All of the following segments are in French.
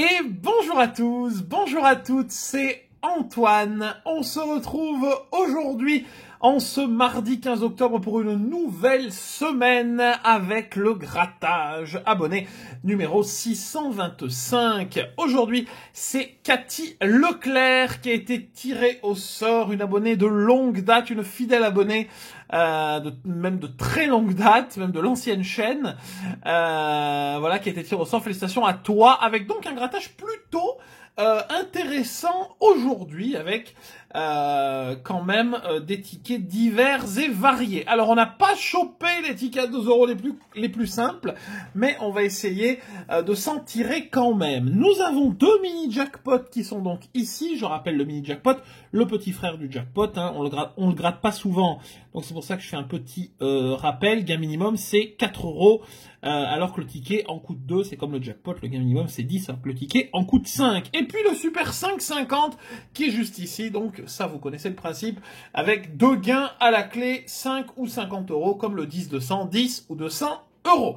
Et bonjour à tous, bonjour à toutes, c'est Antoine. On se retrouve aujourd'hui en ce mardi 15 octobre pour une nouvelle semaine avec le grattage abonné numéro 625. Aujourd'hui, c'est Cathy Leclerc qui a été tirée au sort, une abonnée de longue date, une fidèle abonnée même de très longue date, même de l'ancienne chaîne, voilà, qui a été tirée au sort. Félicitations à toi, avec donc un grattage plutôt intéressant aujourd'hui, avec quand même des tickets divers et variés. Alors on n'a pas chopé les tickets à 2 € les plus simples, mais on va essayer de s'en tirer quand même. Nous avons deux mini jackpots qui sont donc ici. Je rappelle le mini jackpot, le petit frère du jackpot, hein, on le gratte pas souvent, donc c'est pour ça que je fais un petit rappel. Gain minimum c'est 4 €, alors que le ticket en coûte 2, c'est comme le jackpot, le gain minimum c'est 10, alors que le ticket en coûte 5. Et puis le super 5,50 qui est juste ici, donc ça vous connaissez le principe, avec deux gains à la clé, 5 ou 50 € comme le 10-200, 10 ou 200 €.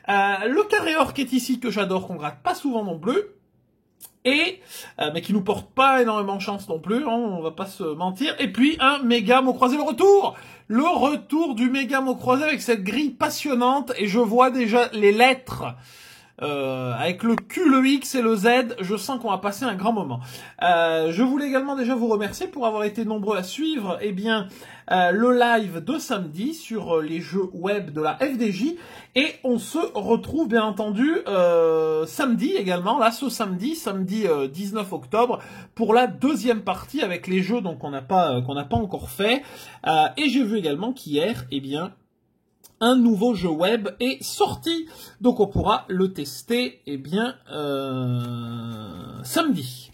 Le carré or qui est ici, que j'adore, qu'on gratte pas souvent non plus, et mais qui nous porte pas énormément de chance non plus, hein, on va pas se mentir. Et puis un méga mot croisé, le retour du méga mot croisé avec cette grille passionnante, et je vois déjà les lettres. Avec le Q, le X et le Z, je sens qu'on va passer un grand moment. Je voulais également déjà vous remercier pour avoir été nombreux à suivre le live de samedi sur les jeux web de la FDJ. Et on se retrouve bien entendu samedi également, là ce samedi 19 octobre, pour la deuxième partie avec les jeux donc qu'on n'a pas encore fait. Et j'ai vu également qu'hier, un nouveau jeu web est sorti, donc on pourra le tester samedi.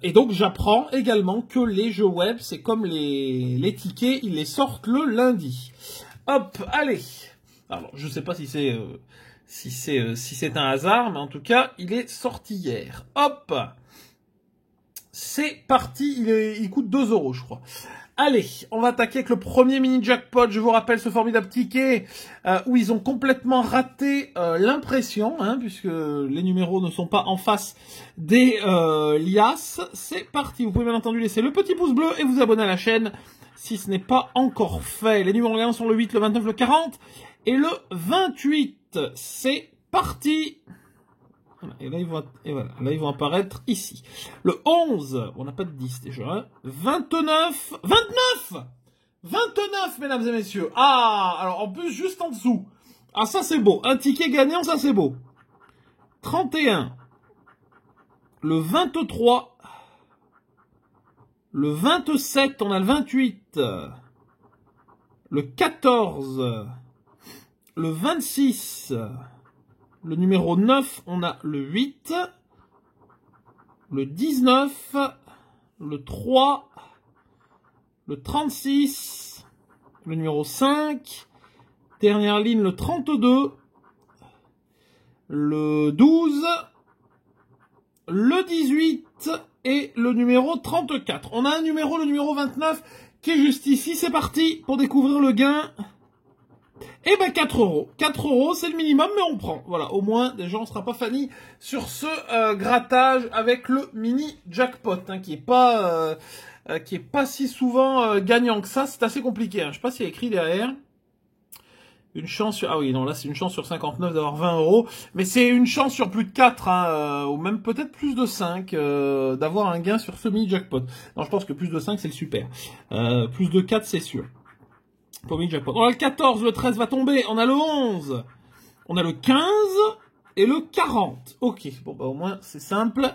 Et donc j'apprends également que les jeux web, c'est comme les tickets, ils les sortent le lundi. Hop, allez. Alors je sais pas si c'est un hasard, mais en tout cas il est sorti hier. Hop, c'est parti. Il coûte 2 € je crois. Allez, on va attaquer avec le premier mini jackpot. Je vous rappelle ce formidable ticket où ils ont complètement raté l'impression, hein, puisque les numéros ne sont pas en face des liasses. C'est parti, vous pouvez bien entendu laisser le petit pouce bleu et vous abonner à la chaîne si ce n'est pas encore fait. Les numéros gagnants sont le 8, le 29, le 40 et le 28. C'est parti. Et là, ils vont apparaître ici. Le 11, on n'a pas de 10 déjà, hein. 29, mesdames et messieurs. Ah, alors en plus, juste en dessous. Ah, ça c'est beau. Un ticket gagnant, ça c'est beau. 31, le 23, le 27, on a le 28, le 14, le 26, le numéro 9, on a le 8, le 19, le 3, le 36, le numéro 5, dernière ligne le 32, le 12, le 18 et le numéro 34. On a un numéro, le numéro 29, qui est juste ici. C'est parti pour découvrir le gain. Eh ben 4 €. 4 €, c'est le minimum, mais on prend. Voilà, au moins, déjà, on sera pas fanny sur ce grattage avec le mini jackpot, hein, qui est pas si souvent gagnant que ça. C'est assez compliqué, hein. Je sais pas s'il y a écrit derrière. Une chance sur... Ah oui, non, là, c'est une chance sur 59 d'avoir 20 €. Mais c'est une chance sur plus de 4, hein, ou même peut-être plus de 5, d'avoir un gain sur ce mini jackpot. Non, je pense que plus de 5, c'est le super. Plus de 4, c'est sûr. Pour mini jackpot. On a le 14, le 13 va tomber. On a le 11. On a le 15 et le 40. Ok, bon, bah au moins, c'est simple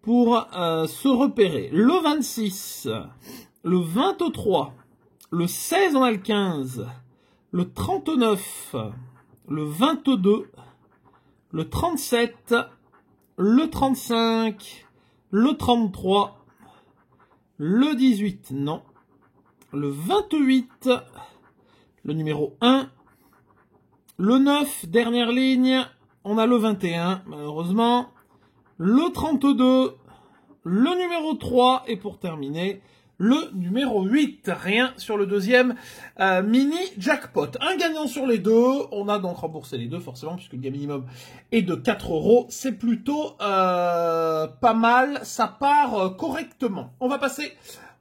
pour se repérer. Le 26, le 23, le 16, on a le 15, le 39, le 22, le 37, le 35, le 33, le 18, non, le 28, le numéro 1, le 9, dernière ligne, on a le 21, malheureusement, le 32, le numéro 3, et pour terminer, le numéro 8. Rien sur le deuxième mini jackpot. Un gagnant sur les deux. On a donc remboursé les deux forcément puisque le gain minimum est de 4 €. C'est plutôt pas mal. Ça part correctement. On va passer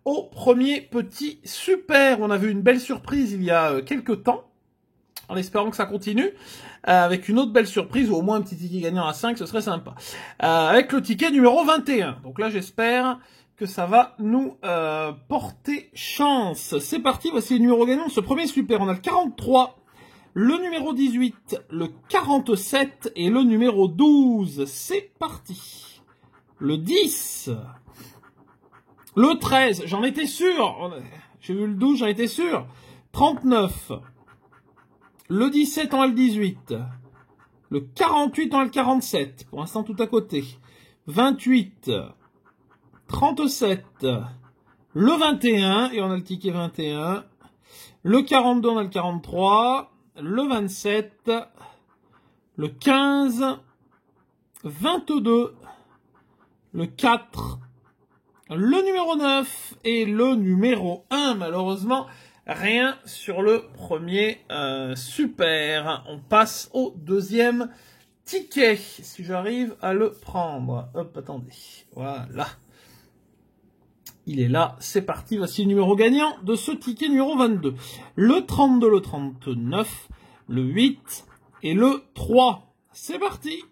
au premier petit super. On a vu une belle surprise il y a quelques temps. En espérant que ça continue, avec une autre belle surprise, ou au moins un petit ticket gagnant à 5, ce serait sympa. Avec le ticket numéro 21. Donc là, j'espère que ça va nous porter chance. C'est parti, voici les numéros gagnants de ce premier super. On a le 43, le numéro 18, le 47 et le numéro 12. C'est parti. Le 10, le 13, j'en étais sûr. J'ai vu le 12, j'en étais sûr. 39. Le 17 en a le 18. Le 48 en a le 47. Pour l'instant, tout à côté. 28. 37. Le 21. Et on a le ticket 21. Le 42, on a le 43. Le 27. Le 15. 22. Le 4. Le numéro 9. Et le numéro 1. Malheureusement, rien sur le premier super. On passe au deuxième ticket. Si j'arrive à le prendre. Hop, attendez. Voilà. Il est là. C'est parti. Voici le numéro gagnant de ce ticket numéro 22. Le 32, le 39, le 8 et le 3. C'est parti.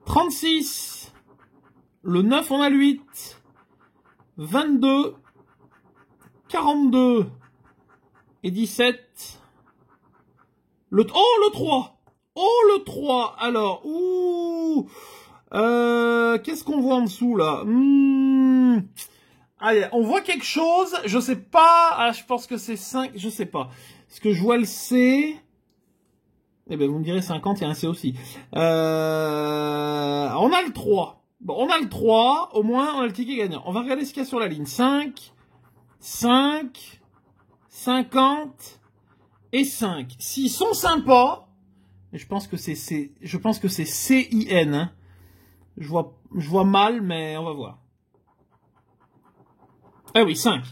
36. Le 9, on a le 8. 22. 42 et 17. Le 3. Oh, le 3. Alors, qu'est-ce qu'on voit en dessous, là? Allez, on voit quelque chose. Je sais pas. Ah, je pense que c'est 5. Je sais pas. Est-ce que je vois le C? Eh ben, vous me direz 50, il y a un C aussi. On a le 3. Bon, on a le 3. Au moins, on a le ticket gagnant. On va regarder ce qu'il y a sur la ligne. 5. 5, 50 et 5. S'ils sont sympas, je pense que c'est CIN. Hein. Je vois mal, mais on va voir. Ah oui, 5.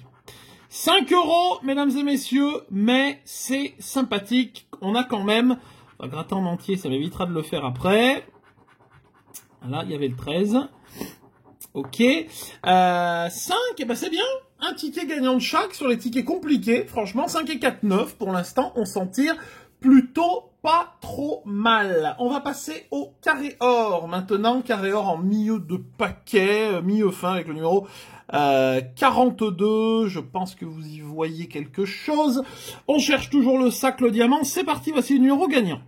5 €, mesdames et messieurs, mais c'est sympathique. On a quand même, on va gratter en entier, ça m'évitera de le faire après. Là, il y avait le 13. Ok. 5, et ben c'est bien. Un ticket gagnant de chaque sur les tickets compliqués. Franchement, 5 et 4, 9. Pour l'instant, on s'en tire plutôt pas trop mal. On va passer au carré or. Maintenant, carré or en milieu de paquet, milieu fin avec le numéro 42. Je pense que vous y voyez quelque chose. On cherche toujours le sac, le diamant. C'est parti, voici le numéro gagnant.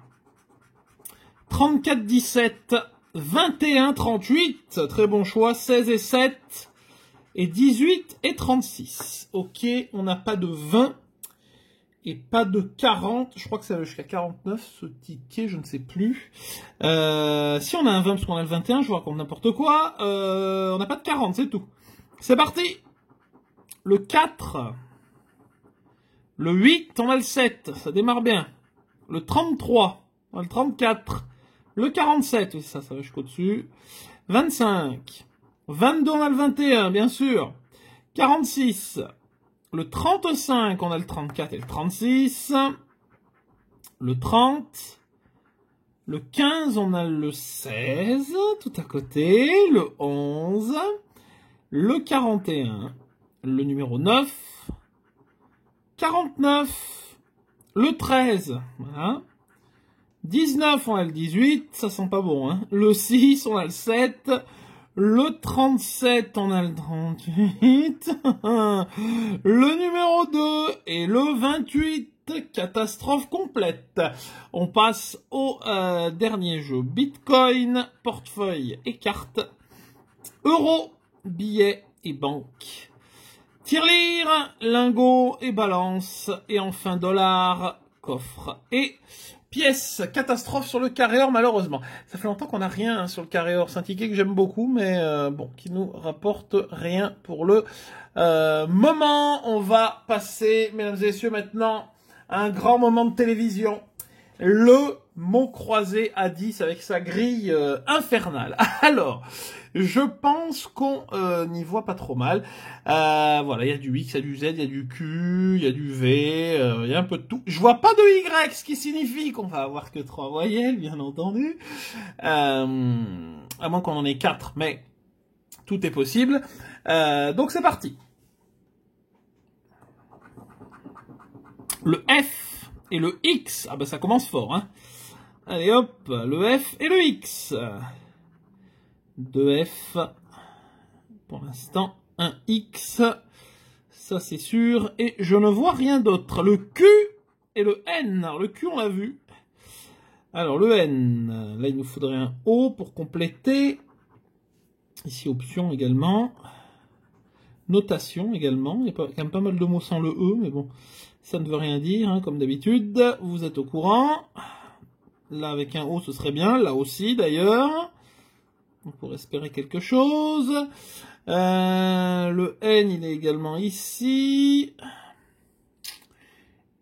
34, 17, 21, 38. Très bon choix. 16 et 7. Et 18 et 36. Ok, on n'a pas de 20 et pas de 40. Je crois que ça va jusqu'à 49, ce ticket, je ne sais plus. Si on a un 20, parce qu'on a le 21, je vous raconte n'importe quoi. On n'a pas de 40, c'est tout. C'est parti. Le 4. Le 8, on a le 7. Ça démarre bien. Le 33. On a le 34. Le 47. Ça va jusqu'au-dessus. 25. 22, on a le 21, bien sûr. 46. Le 35, on a le 34 et le 36. Le 30. Le 15, on a le 16, tout à côté. Le 11. Le 41. Le numéro 9. 49. Le 13. Voilà. 19, on a le 18. Ça sent pas bon, hein. Le 6, on a le 7. Le 37, on a le 38, le numéro 2 et le 28, catastrophe complète. On passe au dernier jeu, Bitcoin, portefeuille et cartes, euros, billets et banque, tirelire, lingot et balance, et enfin dollar, coffre et pièce. Catastrophe sur le carré or, malheureusement. Ça fait longtemps qu'on n'a rien hein, sur le carré or. C'est un ticket que j'aime beaucoup, mais bon, qui nous rapporte rien pour le moment. On va passer, mesdames et messieurs, maintenant à un grand moment de télévision. Le Mots croisés à 10 avec sa grille infernale. Alors, je pense qu'on n'y voit pas trop mal. Voilà, il y a du X, il y a du Z, il y a du Q, il y a du V, il y a un peu de tout. Je vois pas de Y, ce qui signifie qu'on va avoir que 3 voyelles, bien entendu. À moins qu'on en ait 4, mais tout est possible. Donc c'est parti. Le F et le X. Ah ben ça commence fort, hein. Allez hop, le F et le X. 2 F. Pour l'instant, un X. Ça c'est sûr. Et je ne vois rien d'autre. Le Q et le N. Alors le Q on l'a vu. Alors le N. Là il nous faudrait un O pour compléter. Ici option également. Notation également. Il y a quand même pas mal de mots sans le E. Mais bon, ça ne veut rien dire, hein, comme d'habitude. Vous êtes au courant. Là, avec un O, ce serait bien. Là aussi, d'ailleurs. On pourrait espérer quelque chose. Le N, il est également ici.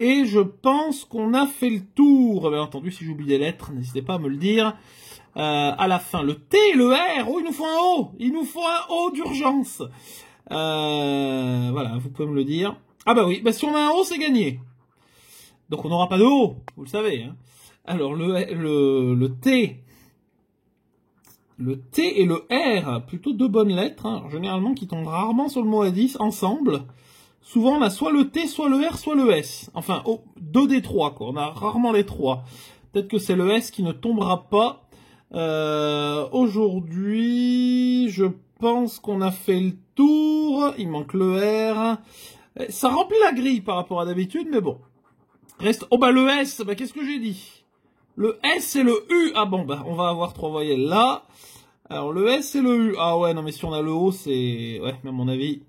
Et je pense qu'on a fait le tour. Bien entendu, si j'oublie des lettres, n'hésitez pas à me le dire. À la fin, le T et le R. Oh, il nous faut un O. Il nous faut un O d'urgence. Voilà, vous pouvez me le dire. Ah bah oui, bah si on a un O, c'est gagné. Donc on n'aura pas de O, vous le savez, hein. Alors, le T et le R, plutôt deux bonnes lettres, hein, généralement qui tombent rarement sur le mot à 10 ensemble. Souvent, on a soit le T, soit le R, soit le S. Enfin, deux des trois, quoi. On a rarement les trois. Peut-être que c'est le S qui ne tombera pas. Aujourd'hui, je pense qu'on a fait le tour. Il manque le R. Ça remplit la grille par rapport à d'habitude, mais bon. Reste... Oh bah le S, bah qu'est-ce que j'ai dit ? Le S et le U. Ah bon, bah on va avoir 3 voyelles là. Alors le S et le U. Ah ouais, non mais si on a le O, c'est... Ouais, mais à mon avis...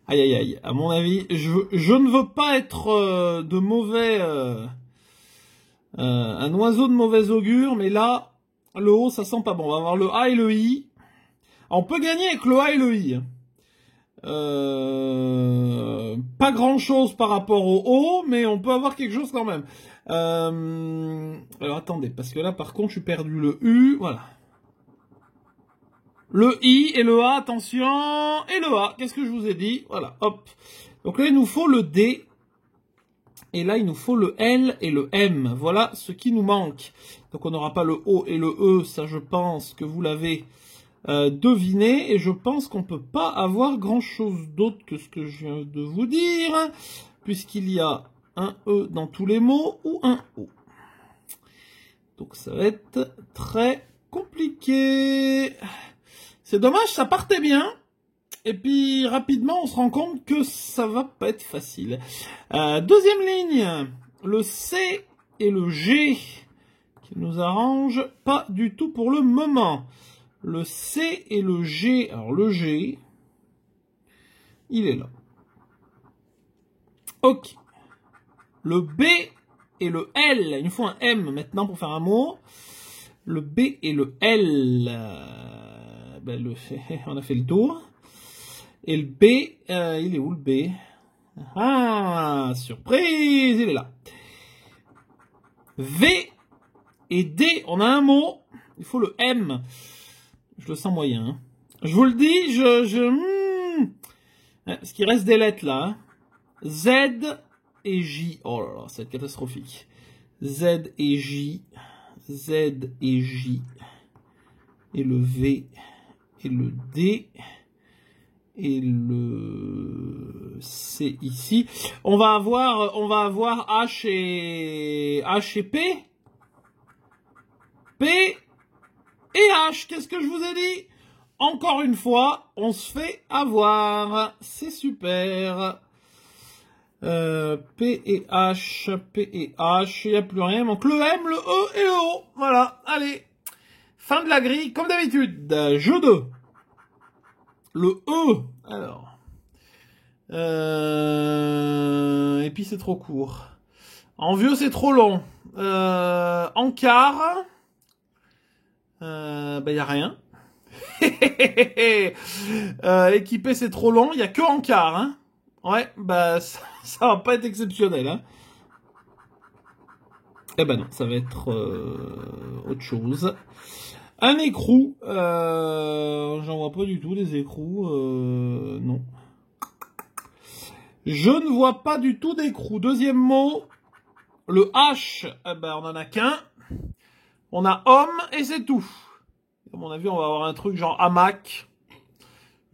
Aïe aïe aïe. À mon avis, je ne veux pas être de mauvais... un oiseau de mauvais augure, mais là, le O, ça sent pas bon. On va avoir le A et le I. Alors, on peut gagner avec le A et le I. Pas grand chose par rapport au O, mais on peut avoir quelque chose quand même. Alors attendez, parce que là par contre je suis perdu. Le U, voilà. Le I et le A, attention. Et le A, qu'est-ce que je vous ai dit? Voilà, hop. Donc là il nous faut le D. Et là il nous faut le L et le M. Voilà ce qui nous manque. Donc on n'aura pas le O et le E, ça je pense que vous l'avez deviné. Et je pense qu'on peut pas avoir grand chose d'autre que ce que je viens de vous dire. Puisqu'il y a un E dans tous les mots ou un O. Donc ça va être très compliqué. C'est dommage, ça partait bien. Et puis rapidement, on se rend compte que ça va pas être facile. Deuxième ligne, le C et le G, qui nous arrangent pas du tout pour le moment. Le C et le G, alors le G, il est là. Ok. Le B et le L, il nous faut un M maintenant pour faire un mot. Le B et le L, ben on a fait le tour. Et le B, il est où le B? Ah, surprise, il est là. V et D, on a un mot. Il faut le M. Je le sens moyen. Hein. Je vous le dis, parce qu'il reste des lettres là. Hein. Z et J. Oh là là, ça va être catastrophique. Z et J. Z et J. Et le V. Et le D. Et le C ici. On va avoir H et P. P et H. Qu'est-ce que je vous ai dit? Encore une fois, on se fait avoir. C'est super. P et H, il n'y a plus rien. Donc le M, le E et le O. Voilà, allez. Fin de la grille, comme d'habitude. Jeu 2. Le E, alors. Et puis c'est trop court. En vieux, c'est trop long. En quart, bah y a rien. Équipé, c'est trop long. Il y a que en quart, hein. Ouais, bah ça va pas être exceptionnel, hein. Eh ben non, ça va être autre chose. Un écrou. J'en vois pas du tout des écrous. Non. Je ne vois pas du tout d'écrou. Deuxième mot. Le H. Eh ben on en a qu'un. On a homme et c'est tout. À mon avis, on va avoir un truc genre hamac.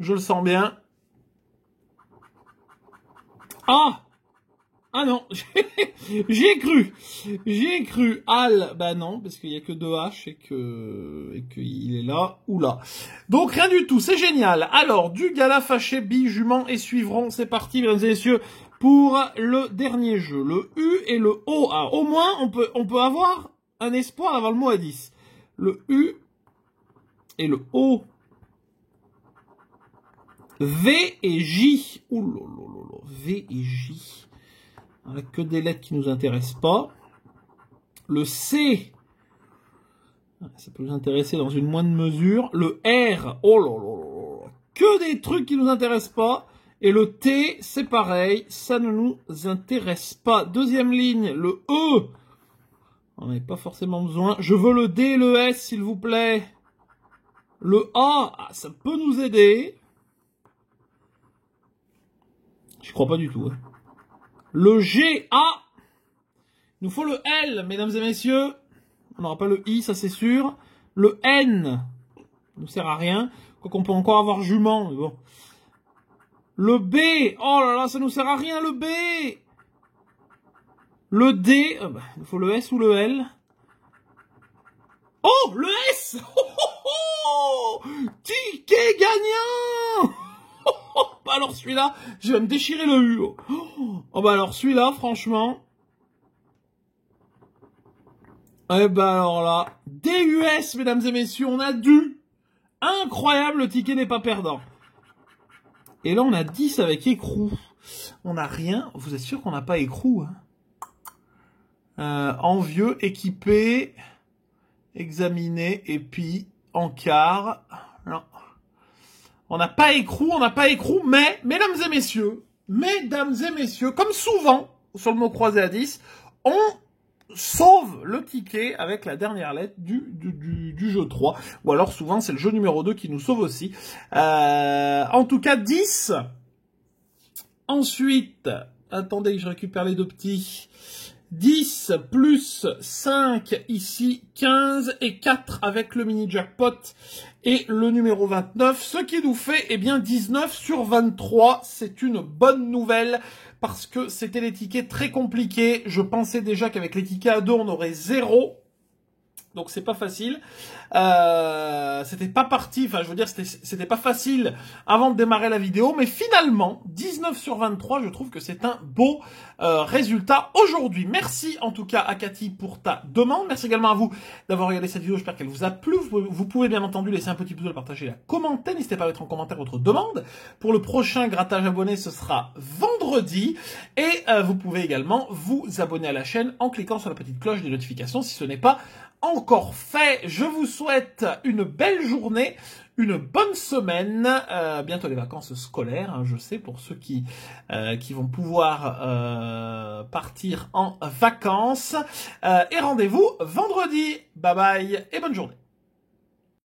Je le sens bien. Ah! Ah non, j'y ai cru. J'y ai cru. Al, bah non, parce qu'il y a que deux H et qu'il est là ou là. Donc rien du tout, c'est génial. Alors, du gala fâché, bi, jument et suivront. C'est parti, mesdames et messieurs, pour le dernier jeu. Le U et le O. Ah, au moins, on peut avoir un espoir d'avoir le mot à 10. Le U et le O. V et J. Ouh là là là, V et J. On a que des lettres qui nous intéressent pas. Le C, ça peut nous intéresser dans une moindre mesure. Le R, oh là là là, que des trucs qui nous intéressent pas. Et le T, c'est pareil, ça ne nous intéresse pas. Deuxième ligne, le E, on n'avait pas forcément besoin. Je veux le D et le S, s'il vous plaît. Le A, ça peut nous aider. Je crois pas du tout. Hein. Le G, A, il nous faut le L, mesdames et messieurs. On n'aura pas le I, ça c'est sûr. Le N, ça nous sert à rien. Quoi qu'on peut encore avoir jument, mais bon. Le B, oh là là, ça nous sert à rien, le B. Le D, il nous faut le S ou le L. Oh, le S. Oh, oh, oh, ticket gagnant. Bah alors celui-là, je vais me déchirer le U. Oh bah alors celui-là, franchement. Eh ben alors là, DUS, mesdames et messieurs, on a du. Incroyable, le ticket n'est pas perdant. Et là, on a 10 avec écrou. On n'a rien. Vous êtes sûr qu'on n'a pas écrou, hein? Envieux, équipé, examiné, et puis en quart. Non. On n'a pas écrou, mais, mesdames et messieurs, comme souvent, sur le mot croisé à 10, on sauve le ticket avec la dernière lettre du jeu 3. Ou alors souvent c'est le jeu numéro 2 qui nous sauve aussi. En tout cas 10. Ensuite, attendez que je récupère les deux petits. 10 plus 5 ici, 15 et 4 avec le mini jackpot et le numéro 29, ce qui nous fait eh bien 19 sur 23. C'est une bonne nouvelle parce que c'était les tickets très compliqués. Je pensais déjà qu'avec les tickets à 2, on aurait 0. Donc c'est pas facile. C'était pas parti, enfin je veux dire c'était pas facile avant de démarrer la vidéo, mais finalement 19 sur 23, je trouve que c'est un beau résultat aujourd'hui. Merci en tout cas à Cathy pour ta demande. Merci également à vous d'avoir regardé cette vidéo, j'espère qu'elle vous a plu. Vous pouvez bien entendu laisser un petit pouce bleu, partager, la commenter. N'hésitez pas à mettre en commentaire votre demande. Pour le prochain grattage abonné, ce sera vendredi. Et vous pouvez également vous abonner à la chaîne en cliquant sur la petite cloche des notifications si ce n'est pas encore fait. Je vous souhaite une belle journée, une bonne semaine, bientôt les vacances scolaires, hein, je sais, pour ceux qui vont pouvoir partir en vacances. Et rendez-vous vendredi. Bye bye et bonne journée.